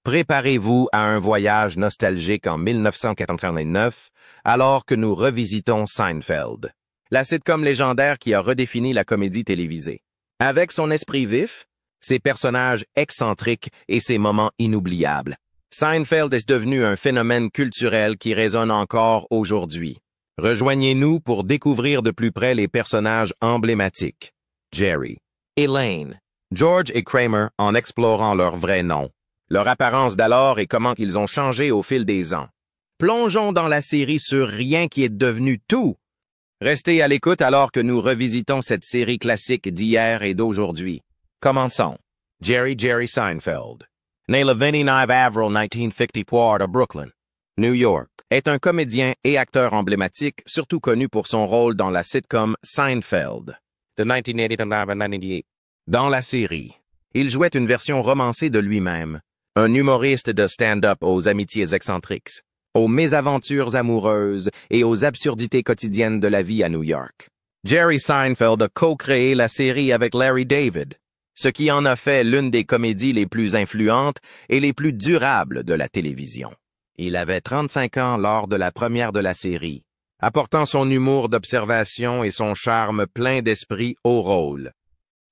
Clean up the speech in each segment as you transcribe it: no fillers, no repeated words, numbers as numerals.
Préparez-vous à un voyage nostalgique en 1989, alors que nous revisitons Seinfeld, la sitcom légendaire qui a redéfini la comédie télévisée. Avec son esprit vif, ses personnages excentriques et ses moments inoubliables, Seinfeld est devenu un phénomène culturel qui résonne encore aujourd'hui. Rejoignez-nous pour découvrir de plus près les personnages emblématiques. Jerry, Elaine, George et Kramer en explorant leur vrai nom, leur apparence d'alors et comment ils ont changé au fil des ans. Plongeons dans la série sur rien qui est devenu tout. Restez à l'écoute alors que nous revisitons cette série classique d'hier et d'aujourd'hui. Commençons. Jerry Seinfeld, né le 29 avril 1954 à Brooklyn, New York, est un comédien et acteur emblématique, surtout connu pour son rôle dans la sitcom Seinfeld, de 1989 à 1998. Dans la série, il jouait une version romancée de lui-même, un humoriste de stand-up aux amitiés excentriques, aux mésaventures amoureuses et aux absurdités quotidiennes de la vie à New York. Jerry Seinfeld a co-créé la série avec Larry David, ce qui en a fait l'une des comédies les plus influentes et les plus durables de la télévision. Il avait 35 ans lors de la première de la série, apportant son humour d'observation et son charme plein d'esprit au rôle.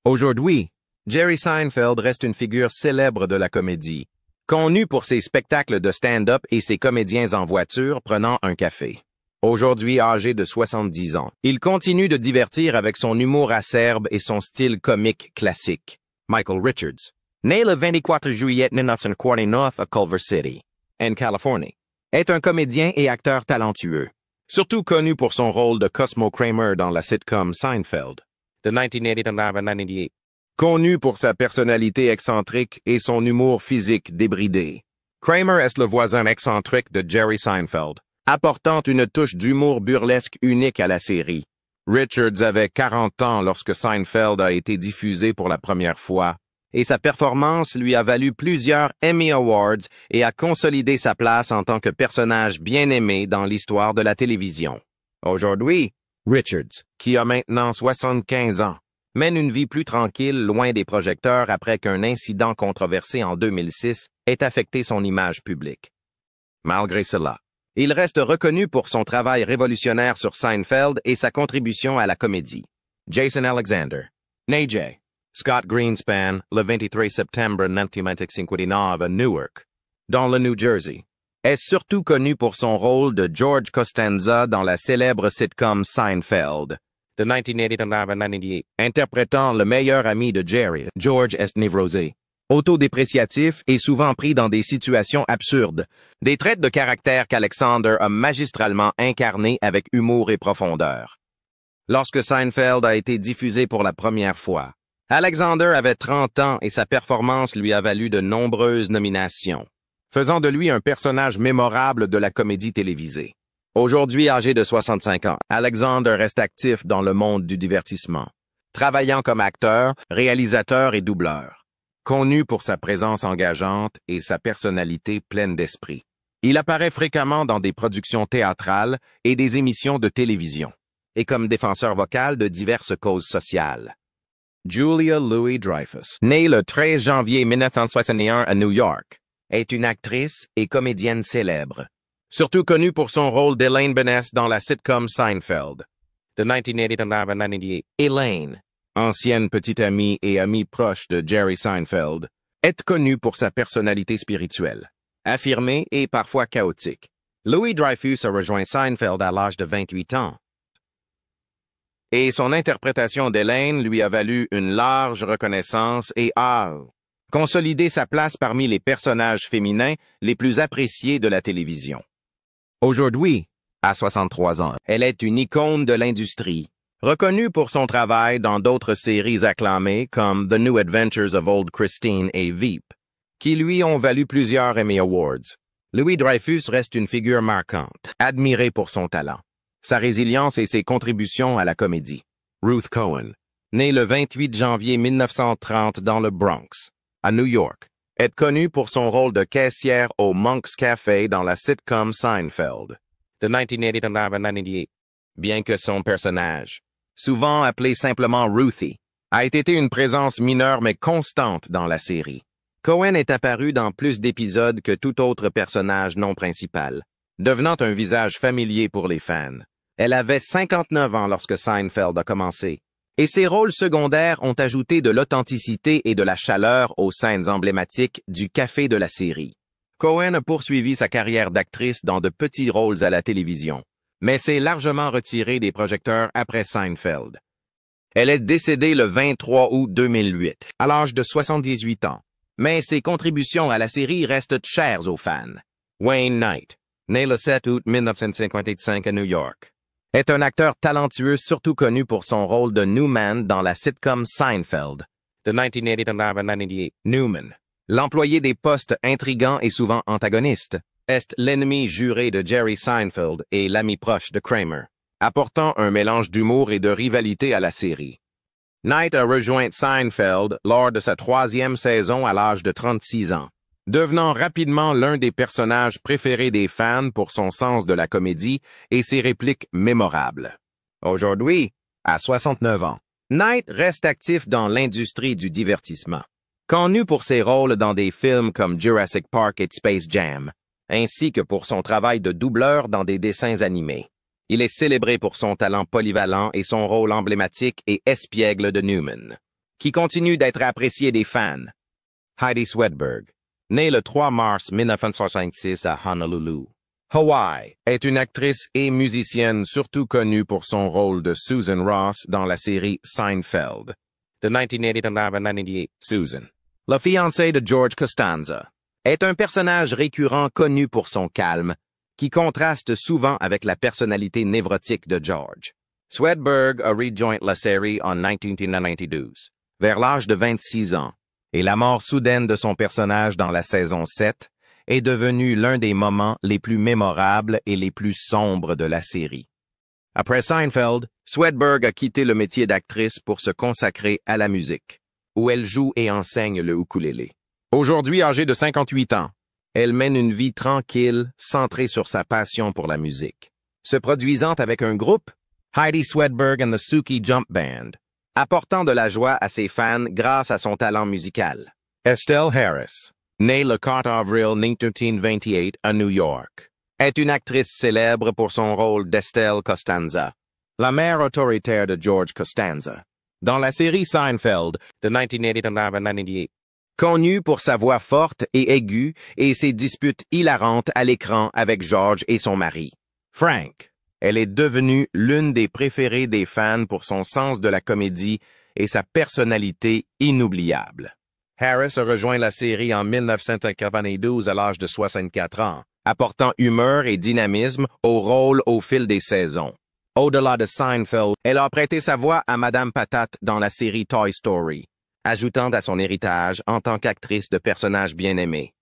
Aujourd'hui, Jerry Seinfeld reste une figure célèbre de la comédie, connu pour ses spectacles de stand-up et ses comédiens en voiture prenant un café. Aujourd'hui âgé de 70 ans, il continue de divertir avec son humour acerbe et son style comique classique. Michael Richards, né le 24 juillet 1949 à Culver City, en Californie, est un comédien et acteur talentueux, surtout connu pour son rôle de Cosmo Kramer dans la sitcom Seinfeld, de 1989 à 1998. Connu pour sa personnalité excentrique et son humour physique débridé, Kramer est le voisin excentrique de Jerry Seinfeld, apportant une touche d'humour burlesque unique à la série. Richards avait 40 ans lorsque Seinfeld a été diffusé pour la première fois, et sa performance lui a valu plusieurs Emmy Awards et a consolidé sa place en tant que personnage bien aimé dans l'histoire de la télévision. Aujourd'hui, Richards, qui a maintenant 75 ans, mène une vie plus tranquille loin des projecteurs après qu'un incident controversé en 2006 ait affecté son image publique. Malgré cela, il reste reconnu pour son travail révolutionnaire sur Seinfeld et sa contribution à la comédie. Jason Alexander, né Jay Scott Greenspan, le 23 septembre 1959 à Newark, dans le New Jersey, est surtout connu pour son rôle de George Costanza dans la célèbre sitcom Seinfeld, de 1989 à 1998, interprétant le meilleur ami de Jerry, George est névrosé, autodépréciatif et souvent pris dans des situations absurdes, des traits de caractère qu'Alexander a magistralement incarnés avec humour et profondeur. Lorsque Seinfeld a été diffusé pour la première fois, Alexander avait 30 ans et sa performance lui a valu de nombreuses nominations, faisant de lui un personnage mémorable de la comédie télévisée. Aujourd'hui âgé de 65 ans, Alexander reste actif dans le monde du divertissement, travaillant comme acteur, réalisateur et doubleur. Connu pour sa présence engageante et sa personnalité pleine d'esprit, il apparaît fréquemment dans des productions théâtrales et des émissions de télévision, et comme défenseur vocal de diverses causes sociales. Julia Louis-Dreyfus, née le 13 janvier 1961 à New York, est une actrice et comédienne célèbre, surtout connue pour son rôle d'Elaine Benes dans la sitcom Seinfeld, de 1989 à 1998. Elaine, ancienne petite amie et amie proche de Jerry Seinfeld, est connue pour sa personnalité spirituelle, affirmée et parfois chaotique. Louis-Dreyfus a rejoint Seinfeld à l'âge de 28 ans, et son interprétation d'Elaine lui a valu une large reconnaissance et a consolidé sa place parmi les personnages féminins les plus appréciés de la télévision. Aujourd'hui, à 63 ans, elle est une icône de l'industrie, reconnue pour son travail dans d'autres séries acclamées comme The New Adventures of Old Christine et Veep, qui lui ont valu plusieurs Emmy Awards. Louis-Dreyfus reste une figure marquante, admirée pour son talent, sa résilience et ses contributions à la comédie. Ruth Cohen, née le 28 janvier 1930 dans le Bronx, à New York, est connue pour son rôle de caissière au Monk's Café dans la sitcom Seinfeld, de 1989 à 1998. Bien que son personnage, souvent appelé simplement Ruthie, a été une présence mineure mais constante dans la série. Cohen est apparu dans plus d'épisodes que tout autre personnage non principal, devenant un visage familier pour les fans. Elle avait 59 ans lorsque Seinfeld a commencé, et ses rôles secondaires ont ajouté de l'authenticité et de la chaleur aux scènes emblématiques du café de la série. Cohen a poursuivi sa carrière d'actrice dans de petits rôles à la télévision, mais s'est largement retirée des projecteurs après Seinfeld. Elle est décédée le 23 août 2008, à l'âge de 78 ans. Mais ses contributions à la série restent chères aux fans. Wayne Knight, né le 7 août 1955 à New York, est un acteur talentueux surtout connu pour son rôle de Newman dans la sitcom Seinfeld, de 1988. Newman, l'employé des postes intrigants et souvent antagoniste, est l'ennemi juré de Jerry Seinfeld et l'ami proche de Kramer, apportant un mélange d'humour et de rivalité à la série. Knight a rejoint Seinfeld lors de sa 3e saison à l'âge de 36 ans, devenant rapidement l'un des personnages préférés des fans pour son sens de la comédie et ses répliques mémorables. Aujourd'hui, à 69 ans, Knight reste actif dans l'industrie du divertissement, connu pour ses rôles dans des films comme Jurassic Park et Space Jam, ainsi que pour son travail de doubleur dans des dessins animés. Il est célébré pour son talent polyvalent et son rôle emblématique et espiègle de Newman, qui continue d'être apprécié des fans. Heidi Swedberg, née le 3 mars 1966 à Honolulu, Hawaii, est une actrice et musicienne surtout connue pour son rôle de Susan Ross dans la série Seinfeld, de 1988. Susan, la fiancée de George Costanza, est un personnage récurrent connu pour son calme, qui contraste souvent avec la personnalité névrotique de George. Swedberg a rejoint la série en 1992, vers l'âge de 26 ans, et la mort soudaine de son personnage dans la saison 7 est devenue l'un des moments les plus mémorables et les plus sombres de la série. Après Seinfeld, Swedberg a quitté le métier d'actrice pour se consacrer à la musique, où elle joue et enseigne le ukulélé. Aujourd'hui âgée de 58 ans, elle mène une vie tranquille, centrée sur sa passion pour la musique. Se produisant avec un groupe, Heidi Swedberg and the Suki Jump Band, apportant de la joie à ses fans grâce à son talent musical. Estelle Harris, née le 4 avril 1928 à New York, est une actrice célèbre pour son rôle d'Estelle Costanza, la mère autoritaire de George Costanza, dans la série Seinfeld de 1988. Connue pour sa voix forte et aiguë et ses disputes hilarantes à l'écran avec George et son mari, Frank. Elle est devenue l'une des préférées des fans pour son sens de la comédie et sa personnalité inoubliable. Harris a rejoint la série en 1992 à l'âge de 64 ans, apportant humeur et dynamisme au rôle au fil des saisons. Au-delà de Seinfeld, elle a prêté sa voix à Madame Patate dans la série Toy Story, ajoutant à son héritage en tant qu'actrice de personnages bien aimés.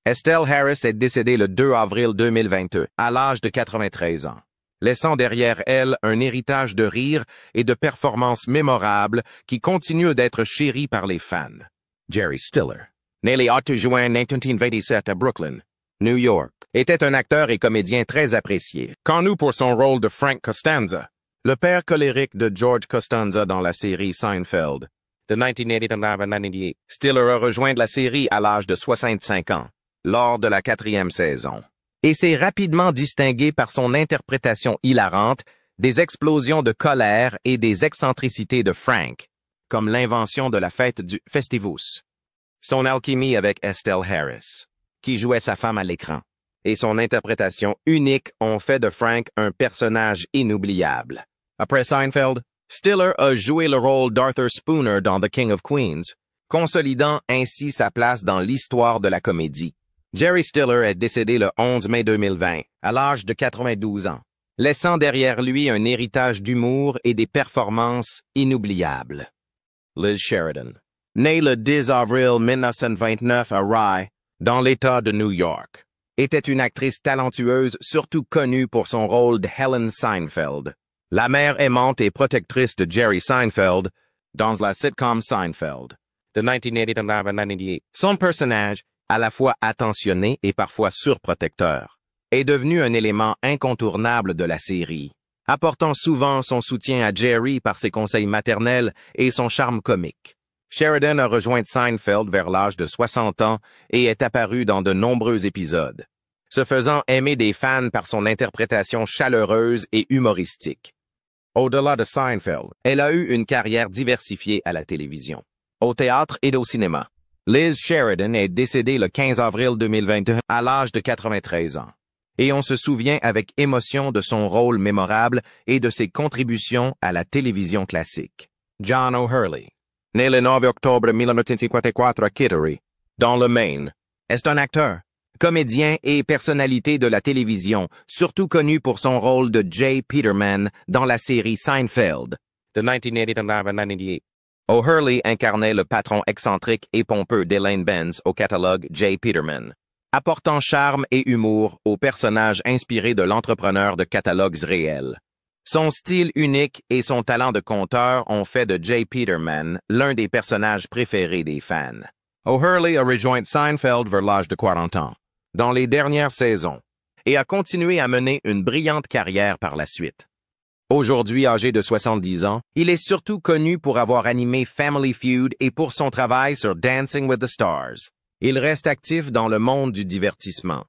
Estelle Harris est décédée le 2 avril 2022, à l'âge de 93 ans, laissant derrière elle un héritage de rire et de performances mémorables qui continuent d'être chéris par les fans. Jerry Stiller, né le 8 juin 1927 à Brooklyn, New York, était un acteur et comédien très apprécié, connu pour son rôle de Frank Costanza, le père colérique de George Costanza dans la série Seinfeld, de 1988. Stiller a rejoint la série à l'âge de 65 ans, lors de la 4e saison, et s'est rapidement distingué par son interprétation hilarante des explosions de colère et des excentricités de Frank, comme l'invention de la fête du Festivus, son alchimie avec Estelle Harris, qui jouait sa femme à l'écran, et son interprétation unique ont fait de Frank un personnage inoubliable. Après Seinfeld, Stiller a joué le rôle d'Arthur Spooner dans The King of Queens, consolidant ainsi sa place dans l'histoire de la comédie. Jerry Stiller est décédé le 11 mai 2020, à l'âge de 92 ans, laissant derrière lui un héritage d'humour et des performances inoubliables. Liz Sheridan, née le 10 avril 1929 à Rye, dans l'État de New York, était une actrice talentueuse surtout connue pour son rôle de Helen Seinfeld, la mère aimante et protectrice de Jerry Seinfeld dans la sitcom Seinfeld, de 1988. Son personnage, à la fois attentionné et parfois surprotecteur, est devenu un élément incontournable de la série, apportant souvent son soutien à Jerry par ses conseils maternels et son charme comique. Sheridan a rejoint Seinfeld vers l'âge de 60 ans et est apparu dans de nombreux épisodes, se faisant aimer des fans par son interprétation chaleureuse et humoristique. Au-delà de Seinfeld, elle a eu une carrière diversifiée à la télévision, au théâtre et au cinéma. Liz Sheridan est décédée le 15 avril 2021 à l'âge de 93 ans. Et on se souvient avec émotion de son rôle mémorable et de ses contributions à la télévision classique. John O'Hurley, né le 9 octobre 1954 à Kittery, dans le Maine, est un acteur, comédien et personnalité de la télévision, surtout connu pour son rôle de J. Peterman dans la série Seinfeld, de 1980 à 1998. O'Hurley incarnait le patron excentrique et pompeux d'Elaine Benz au catalogue J. Peterman, apportant charme et humour au personnage inspiré de l'entrepreneur de catalogues réels. Son style unique et son talent de conteur ont fait de J. Peterman l'un des personnages préférés des fans. O'Hurley a rejoint Seinfeld vers l'âge de 40 ans, dans les dernières saisons, et a continué à mener une brillante carrière par la suite. Aujourd'hui âgé de 70 ans, il est surtout connu pour avoir animé Family Feud et pour son travail sur Dancing with the Stars. Il reste actif dans le monde du divertissement,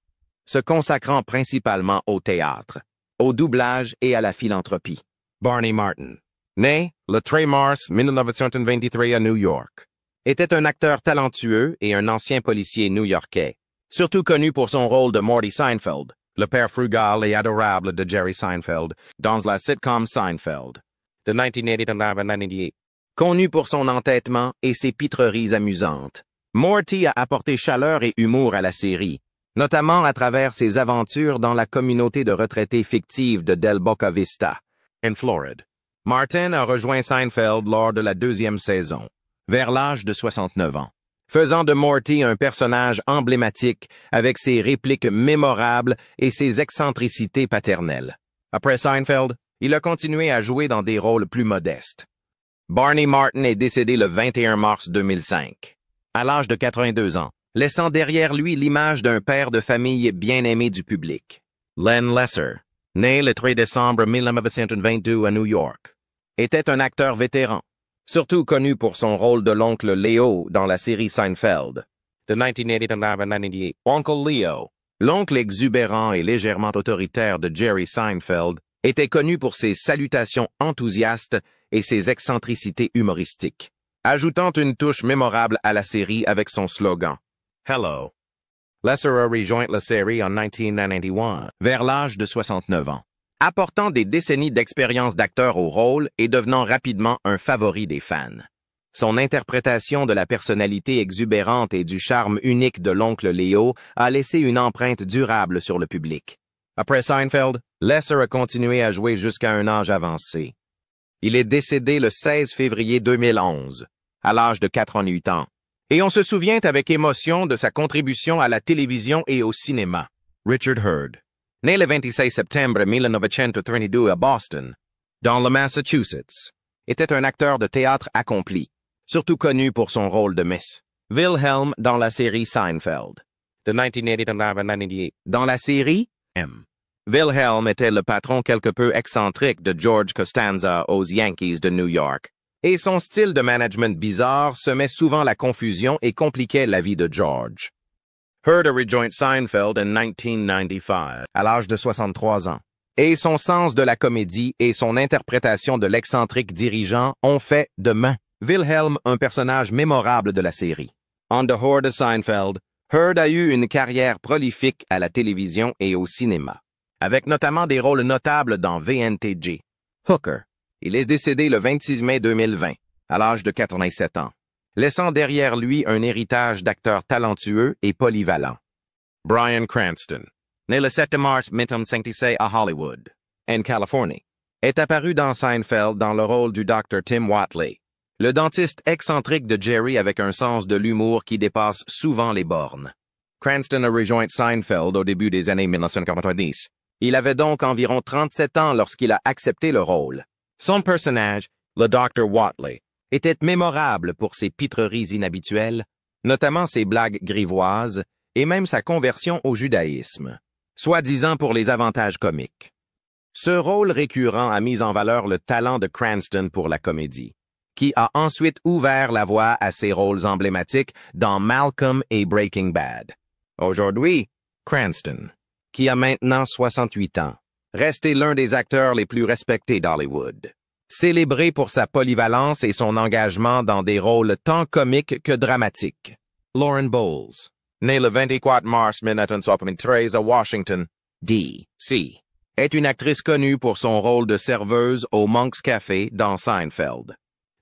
se consacrant principalement au théâtre, au doublage et à la philanthropie. Barney Martin, né le 3 mars 1923 à New York, était un acteur talentueux et un ancien policier new-yorkais, surtout connu pour son rôle de Morty Seinfeld, le père frugal et adorable de Jerry Seinfeld, dans la sitcom Seinfeld, de 1989 à 1998. Connu pour son entêtement et ses pitreries amusantes, Morty a apporté chaleur et humour à la série, notamment à travers ses aventures dans la communauté de retraités fictive de Del Boca Vista, en Floride. Martin a rejoint Seinfeld lors de la 2e saison, vers l'âge de 69 ans, faisant de Morty un personnage emblématique avec ses répliques mémorables et ses excentricités paternelles. Après Seinfeld, il a continué à jouer dans des rôles plus modestes. Barney Martin est décédé le 21 mars 2005, à l'âge de 82 ans, laissant derrière lui l'image d'un père de famille bien aimé du public. Len Lesser, né le 3 décembre 1922 à New York, était un acteur vétéran, surtout connu pour son rôle de l'oncle Leo dans la série Seinfeld, de 1989 à 1998. Uncle Leo, l'oncle exubérant et légèrement autoritaire de Jerry Seinfeld, était connu pour ses salutations enthousiastes et ses excentricités humoristiques, ajoutant une touche mémorable à la série avec son slogan « Hello ». Lesser a rejoint la série en 1991, vers l'âge de 69 ans, apportant des décennies d'expérience d'acteur au rôle et devenant rapidement un favori des fans. Son interprétation de la personnalité exubérante et du charme unique de l'oncle Leo a laissé une empreinte durable sur le public. Après Seinfeld, Lesser a continué à jouer jusqu'à un âge avancé. Il est décédé le 16 février 2011, à l'âge de 88 ans, et on se souvient avec émotion de sa contribution à la télévision et au cinéma. Richard Hurd, né le 26 septembre 1932 à Boston, dans le Massachusetts, était un acteur de théâtre accompli, surtout connu pour son rôle de Miss Wilhelm dans la série Seinfeld, de 1989 à 1998. Dans la série, Wilhelm était le patron quelque peu excentrique de George Costanza aux Yankees de New York, et son style de management bizarre semait souvent la confusion et compliquait la vie de George. Hurd a rejoint Seinfeld en 1995, à l'âge de 63 ans, et son sens de la comédie et son interprétation de l'excentrique dirigeant ont fait de Wilhelm un personnage mémorable de la série. En dehors de Seinfeld, Hurd a eu une carrière prolifique à la télévision et au cinéma, avec notamment des rôles notables dans VNTG. Hooker. Il est décédé le 26 mai 2020, à l'âge de 87 ans, laissant derrière lui un héritage d'acteurs talentueux et polyvalents. Bryan Cranston, né le 7 mars 1956 à Hollywood, en Californie, est apparu dans Seinfeld dans le rôle du Dr. Tim Whatley, le dentiste excentrique de Jerry avec un sens de l'humour qui dépasse souvent les bornes. Cranston a rejoint Seinfeld au début des années 1990. Il avait donc environ 37 ans lorsqu'il a accepté le rôle. Son personnage, le Dr. Whatley, était mémorable pour ses pitreries inhabituelles, notamment ses blagues grivoises et même sa conversion au judaïsme, soi-disant pour les avantages comiques. Ce rôle récurrent a mis en valeur le talent de Cranston pour la comédie, qui a ensuite ouvert la voie à ses rôles emblématiques dans Malcolm et Breaking Bad. Aujourd'hui, Cranston, qui a maintenant 68 ans, resté l'un des acteurs les plus respectés d'Hollywood. Célébré pour sa polyvalence et son engagement dans des rôles tant comiques que dramatiques. Lauren Bowles, née le 24 mars 1973 à Washington, D.C., est une actrice connue pour son rôle de serveuse au Monk's Café dans Seinfeld.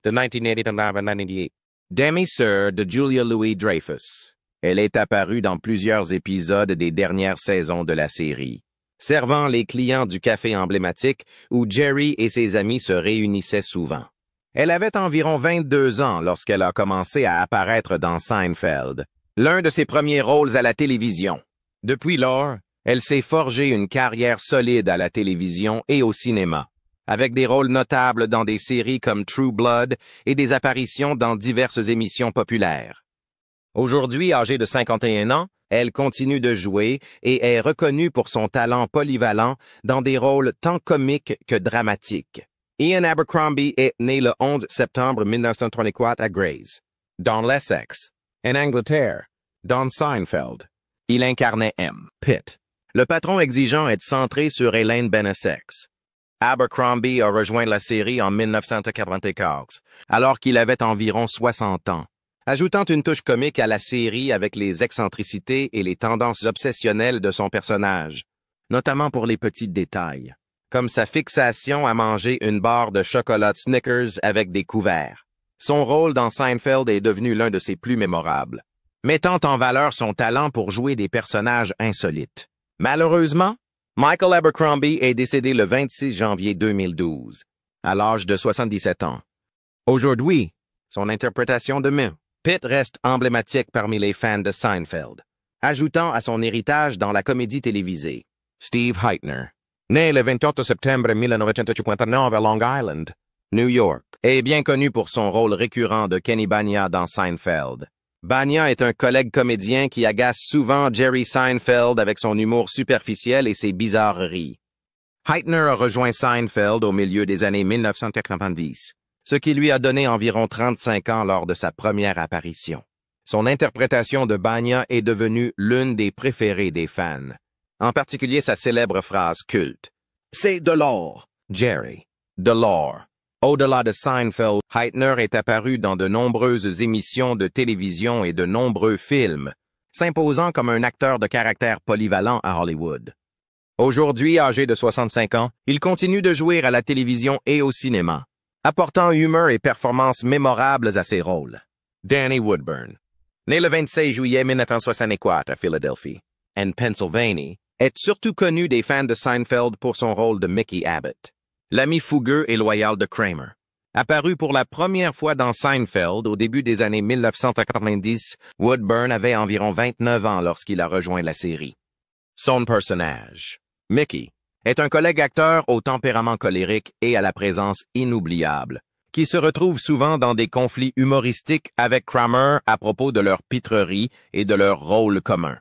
De 1980 à 1998. Demi-sœur de Julia Louis-Dreyfus, elle est apparue dans plusieurs épisodes des dernières saisons de la série, servant les clients du café emblématique où Jerry et ses amis se réunissaient souvent. Elle avait environ 22 ans lorsqu'elle a commencé à apparaître dans Seinfeld, l'un de ses premiers rôles à la télévision. Depuis lors, elle s'est forgée une carrière solide à la télévision et au cinéma, avec des rôles notables dans des séries comme True Blood et des apparitions dans diverses émissions populaires. Aujourd'hui, âgée de 51 ans, elle continue de jouer et est reconnue pour son talent polyvalent dans des rôles tant comiques que dramatiques. Ian Abercrombie est né le 11 septembre 1934 à Grays, dans l'Essex, en Angleterre, dans Seinfeld. Il incarnait M. Pitt. Le patron exigeant est centré sur Elaine Benessex. Abercrombie a rejoint la série en 1994, alors qu'il avait environ 60 ans, ajoutant une touche comique à la série avec les excentricités et les tendances obsessionnelles de son personnage, notamment pour les petits détails, comme sa fixation à manger une barre de chocolat Snickers avec des couverts. Son rôle dans Seinfeld est devenu l'un de ses plus mémorables, mettant en valeur son talent pour jouer des personnages insolites. Malheureusement, Michael Abercrombie est décédé le 26 janvier 2012, à l'âge de 77 ans. Aujourd'hui, son interprétation de M. Pitt reste emblématique parmi les fans de Seinfeld, ajoutant à son héritage dans la comédie télévisée. Steve Heitner, né le 28 septembre 1959 à Long Island, New York, est bien connu pour son rôle récurrent de Kenny Bania dans Seinfeld. Bania est un collègue comédien qui agace souvent Jerry Seinfeld avec son humour superficiel et ses bizarreries. Heitner a rejoint Seinfeld au milieu des années 1990. Ce qui lui a donné environ 35 ans lors de sa première apparition. Son interprétation de Bania est devenue l'une des préférées des fans, en particulier sa célèbre phrase culte. « C'est de l'or, Jerry, de l'or ». Au-delà de Seinfeld, Heitner est apparu dans de nombreuses émissions de télévision et de nombreux films, s'imposant comme un acteur de caractère polyvalent à Hollywood. Aujourd'hui, âgé de 65 ans, il continue de jouer à la télévision et au cinéma, apportant humeur et performances mémorables à ses rôles. Danny Woodburn, né le 26 juillet 1964 à Philadelphie, en Pennsylvanie, est surtout connu des fans de Seinfeld pour son rôle de Mickey Abbott, l'ami fougueux et loyal de Kramer. Apparu pour la première fois dans Seinfeld au début des années 1990, Woodburn avait environ 29 ans lorsqu'il a rejoint la série. Son personnage, Mickey, est un collègue acteur au tempérament colérique et à la présence inoubliable, qui se retrouve souvent dans des conflits humoristiques avec Kramer à propos de leur pitrerie et de leur rôle commun.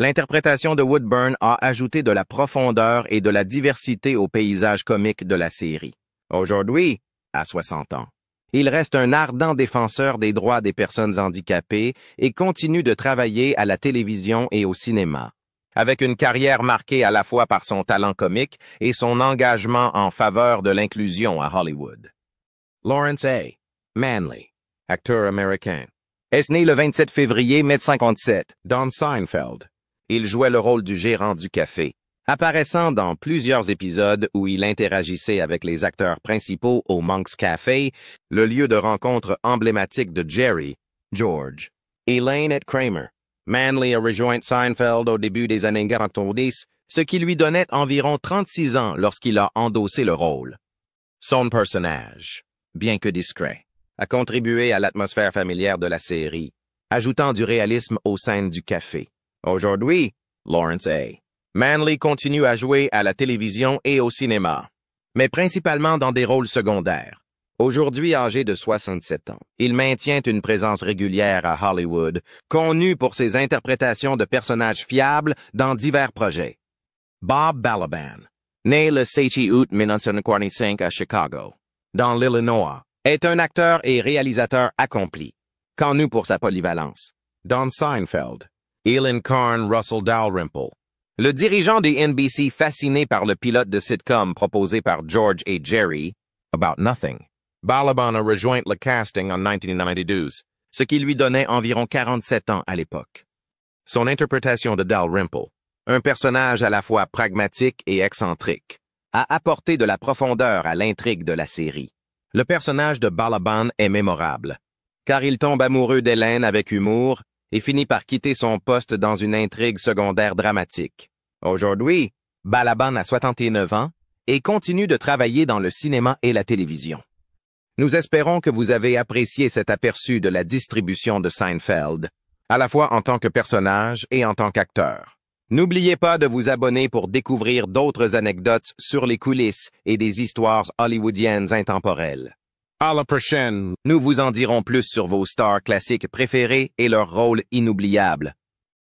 L'interprétation de Woodburn a ajouté de la profondeur et de la diversité au paysage comique de la série. Aujourd'hui, à 60 ans, il reste un ardent défenseur des droits des personnes handicapées et continue de travailler à la télévision et au cinéma, avec une carrière marquée à la fois par son talent comique et son engagement en faveur de l'inclusion à Hollywood. Lawrence A. Manley, acteur américain, est né le 27 février 1957 dans Seinfeld. Il jouait le rôle du gérant du café, apparaissant dans plusieurs épisodes où il interagissait avec les acteurs principaux au Monk's Café, le lieu de rencontre emblématique de Jerry, George, Elaine et Kramer. Manley a rejoint Seinfeld au début des années 90, ce qui lui donnait environ 36 ans lorsqu'il a endossé le rôle. Son personnage, bien que discret, a contribué à l'atmosphère familière de la série, ajoutant du réalisme aux scènes du café. Aujourd'hui, Lawrence A. Manley continue à jouer à la télévision et au cinéma, mais principalement dans des rôles secondaires. Aujourd'hui âgé de 67 ans, il maintient une présence régulière à Hollywood, connu pour ses interprétations de personnages fiables dans divers projets. Bob Balaban, né le 7 août 1945 à Chicago, dans l'Illinois, est un acteur et réalisateur accompli. Qu'en nous pour sa polyvalence. Don Seinfeld. Il incarne Russell Dalrymple. Le dirigeant des NBC fasciné par le pilote de sitcom proposé par George et Jerry, About Nothing. Balaban a rejoint le casting en 1992, ce qui lui donnait environ 47 ans à l'époque. Son interprétation de Dalrymple, un personnage à la fois pragmatique et excentrique, a apporté de la profondeur à l'intrigue de la série. Le personnage de Balaban est mémorable, car il tombe amoureux d'Hélène avec humour et finit par quitter son poste dans une intrigue secondaire dramatique. Aujourd'hui, Balaban a 69 ans et continue de travailler dans le cinéma et la télévision. Nous espérons que vous avez apprécié cet aperçu de la distribution de Seinfeld, à la fois en tant que personnage et en tant qu'acteur. N'oubliez pas de vous abonner pour découvrir d'autres anecdotes sur les coulisses et des histoires hollywoodiennes intemporelles. À la prochaine! Nous vous en dirons plus sur vos stars classiques préférées et leurs rôles inoubliables.